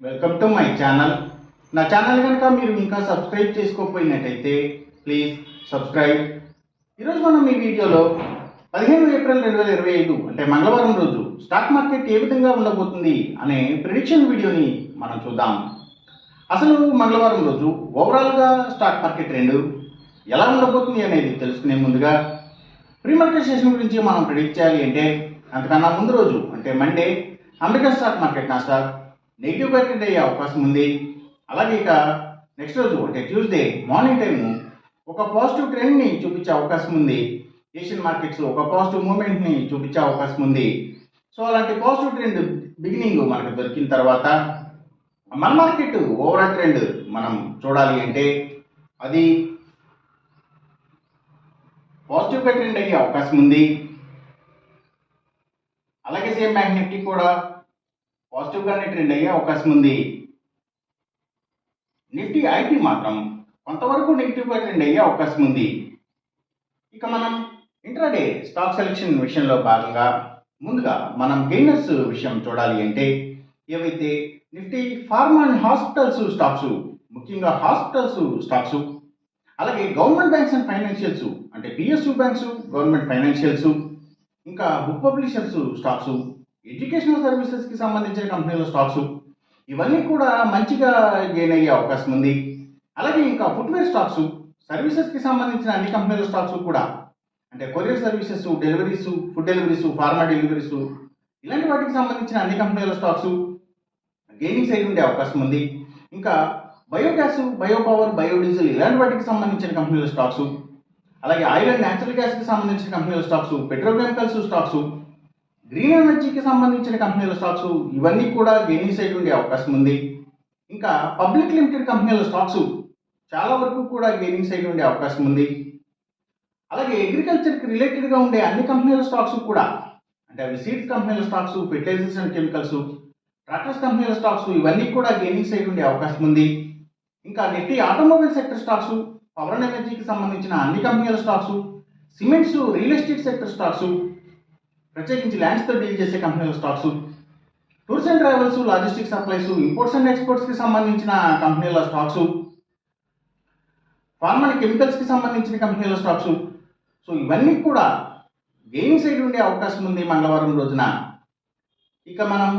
Welcome to my channel. నా channel కనుక మీరు ఇంకా సబ్స్క్రైబ్ చేసుకోకపోయినట్టయితే ప్లీజ్ సబ్స్క్రైబ్. ఈరోజు మనం ఈ వీడియోలో 15 ఏప్రిల్ 2025 అంటే మంగళవారం రోజు స్టాక్ మార్కెట్ ఏ విధంగా ఉండబోతుంది అనే ప్రిడిక్షన్ వీడియోని మనం చూద్దాం. అసలు మంగళవారం రోజు ఓవరాల్గా స్టాక్ మార్కెట్ ట్రెండ్ ఎలా ఉండబోతుంది అనేది తెలుసుకునే ముందుగా ప్రీ మార్కెట్ సెషన్ గురించి మనం ప్రిడిక్ట్ చేయాలి అంటే అంతకన్నా ముందు రోజు అంటే Monday American stock market Nasdaq నెగిటివ్గా ట్రెండ్ అయ్యే అవకాశం ఉంది. అలాగే ఇక నెక్స్ట్ రోజు అంటే ట్యూస్డే మార్నింగ్ టైము ఒక పాజిటివ్ ట్రెండ్ని చూపించే అవకాశం ఉంది. ఏషియన్ మార్కెట్స్ ఒక పాజిటివ్ మూమెంట్ని చూపించే అవకాశం ఉంది. సో అలాంటి పాజిటివ్ ట్రెండ్ బిగినింగ్ మనకు దొరికిన తర్వాత మన మార్కెట్ ఓవరాల్ ట్రెండ్ మనం చూడాలి అంటే అది పాజిటివ్గా ట్రెండ్ అయ్యే అవకాశం ఉంది. అలాగే సేమ్ బ్యాంక్ నిఫ్టీ కూడా పాజిటివ్గానే ట్రెండ్ అయ్యే అవకాశం ఉంది. నిఫ్టీ ఐటీ మాత్రం కొంతవరకు నెగిటివ్గా ట్రెండ్ అయ్యే అవకాశం ఉంది. ఇక మనం ఇంట్రాడే స్టాక్ సెలెక్షన్ విషయంలో భాగంగా ముందుగా మనం గెయినర్స్ విషయం చూడాలి అంటే ఏవైతే Nifty pharma and hospitals stocks, ముఖ్యంగా హాస్పిటల్స్ స్టాక్స్, అలాగే గవర్నమెంట్ బ్యాంక్స్ అండ్ ఫైనాన్షియల్స్ అంటే పిఎస్యు బ్యాంక్స్, గవర్నమెంట్ ఫైనాన్షియల్స్, ఇంకా బుక్ పబ్లిషర్స్ స్టాక్స్, ఎడ్యుకేషనల్ సర్వీసెస్కి సంబంధించిన కంపెనీల స్టాక్స్ ఇవన్నీ కూడా మంచిగా గెయిన్ అయ్యే అవకాశం ఉంది. అలాగే ఇంకా ఫుట్వేర్ స్టాక్స్, సర్వీసెస్కి సంబంధించిన అన్ని కంపెనీల స్టాక్స్ కూడా అంటే courier services, deliveries, food deliveries, pharma deliveries ఇలాంటి వాటికి సంబంధించిన అన్ని కంపెనీల స్టాక్స్ గెయినింగ్ సైడ్ ఉండే అవకాశం ఉంది. ఇంకా బయోగ్యాస్, బయోపవర్, బయోడీజిల్ ఇలాంటి వాటికి సంబంధించిన కంపెనీల స్టాక్స్, అలాగే ఆయిల్ అండ్ న్యాచురల్ గ్యాస్కి సంబంధించిన కంపెనీల స్టాక్స్, పెట్రోకెమికల్స్ స్టాక్స్, గ్రీన్ ఎనర్జీకి సంబంధించిన కంపెనీల స్టాక్స్ ఇవన్నీ కూడా గెయినింగ్ సైడ్ ఉండే అవకాశం ఉంది. ఇంకా పబ్లిక్ లిమిటెడ్ కంపెనీల స్టాక్స్ చాలా వరకు కూడా గెయినింగ్ సైడ్ ఉండే అవకాశం ఉంది. అలాగే అగ్రికల్చర్కి రిలేటెడ్గా ఉండే అన్ని కంపెనీల స్టాక్స్ కూడా అంటే అవి సీడ్స్ కంపెనీల stocks, fertilizers and chemicals, tractors కంపెనీల స్టాక్స్ ఇవన్నీ కూడా గెయినింగ్ సైడ్ ఉండే అవకాశం ఉంది. ఇంకా Nifty automobile sector stocks, power and ఎనర్జీకి సంబంధించిన అన్ని కంపెనీల stocks, cements, real estate sector stocks, ప్రత్యేకించి ల్యాండ్స్తో డీల్ చేసే కంపెనీల stocks, tours and travels, logistics supplies, imports and ఎక్స్పోర్ట్స్కి సంబంధించిన కంపెనీల స్టాక్స్, ఫార్మా అండ్ కెమికల్స్కి సంబంధించిన కంపెనీల స్టాక్స్, సో ఇవన్నీ కూడా గెయినింగ్ సైడ్ ఉండే అవకాశం ఉంది మంగళవారం రోజున. ఇక మనం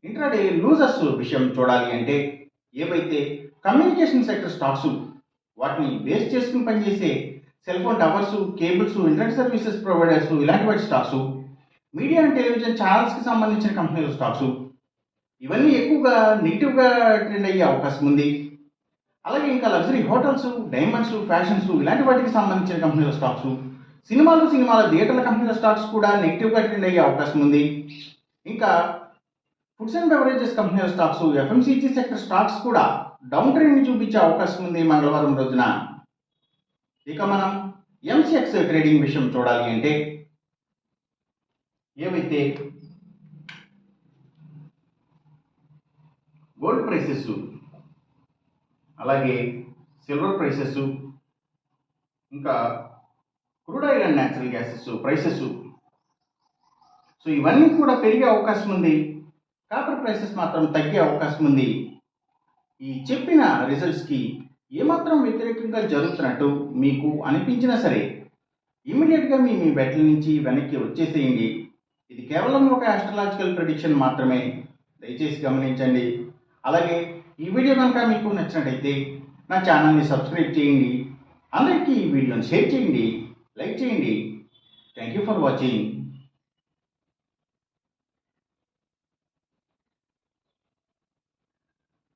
ఇంట్రాడే లూజర్స్ విషయం చూడాలి అంటే ఏవైతే కమ్యూనికేషన్ సెక్టర్ స్టాక్స్, వాటిని బేస్ చేసుకుని పనిచేసే cell phone towers, cables, internet services providers ఇలాంటి వాటి స్టాక్స్, మీడియా అండ్ టెలివిజన్ ఛానల్స్కి సంబంధించిన కంపెనీల స్టాక్స్ ఇవన్నీ ఎక్కువగా నెగిటివ్గా ట్రెండ్ అయ్యే అవకాశం ఉంది. అలాగే ఇంకా లగ్జరీ హోటల్స్, డైమండ్స్, ఫ్యాషన్స్ ఇలాంటి వాటికి సంబంధించిన కంపెనీల స్టాక్స్, సినిమాల థియేటర్ల కంపెనీల స్టాక్స్ కూడా నెగిటివ్గా ట్రెండ్ అయ్యే అవకాశం ఉంది. ఇంకా ఫుడ్స్ అండ్ బెవరేజెస్ కంపెనీల స్టాక్స్, ఎఫ్ఎంసీజీ సెక్టర్ స్టాక్స్ కూడా డౌన్ ట్రెండ్ని చూపించే అవకాశం ఉంది మంగళవారం రోజున. ఇక మనం ఎంసీఎక్స్ ట్రేడింగ్ విషయం చూడాలి అంటే ఏవైతే గోల్డ్ ప్రైసెస్, అలాగే సిల్వర్ ప్రైసెస్, ఇంకా crude oil and natural gases prices, so ఇవన్నీ కూడా పెరిగే అవకాశం ఉంది. కాపర్ ప్రైసెస్ మాత్రం తగ్గే అవకాశం ఉంది. ఈ చెప్పిన రిజల్ట్స్కి ఏమాత్రం వ్యతిరేకంగా జరుగుతున్నట్టు మీకు అనిపించినా సరే ఇమీడియట్గా మీ బెట్ల నుంచి వెనక్కి వచ్చేసేయండి. ఇది కేవలం ఒక ఆస్ట్రాలజికల్ ప్రెడిక్షన్ మాత్రమే, దయచేసి గమనించండి. అలాగే ఈ వీడియో కనుక మీకు నచ్చినట్టయితే నా ఛానల్ని సబ్స్క్రైబ్ చేయండి. అందరికీ ఈ వీడియోని షేర్ చేయండి, లైక్ చేయండి. Thank you for watching.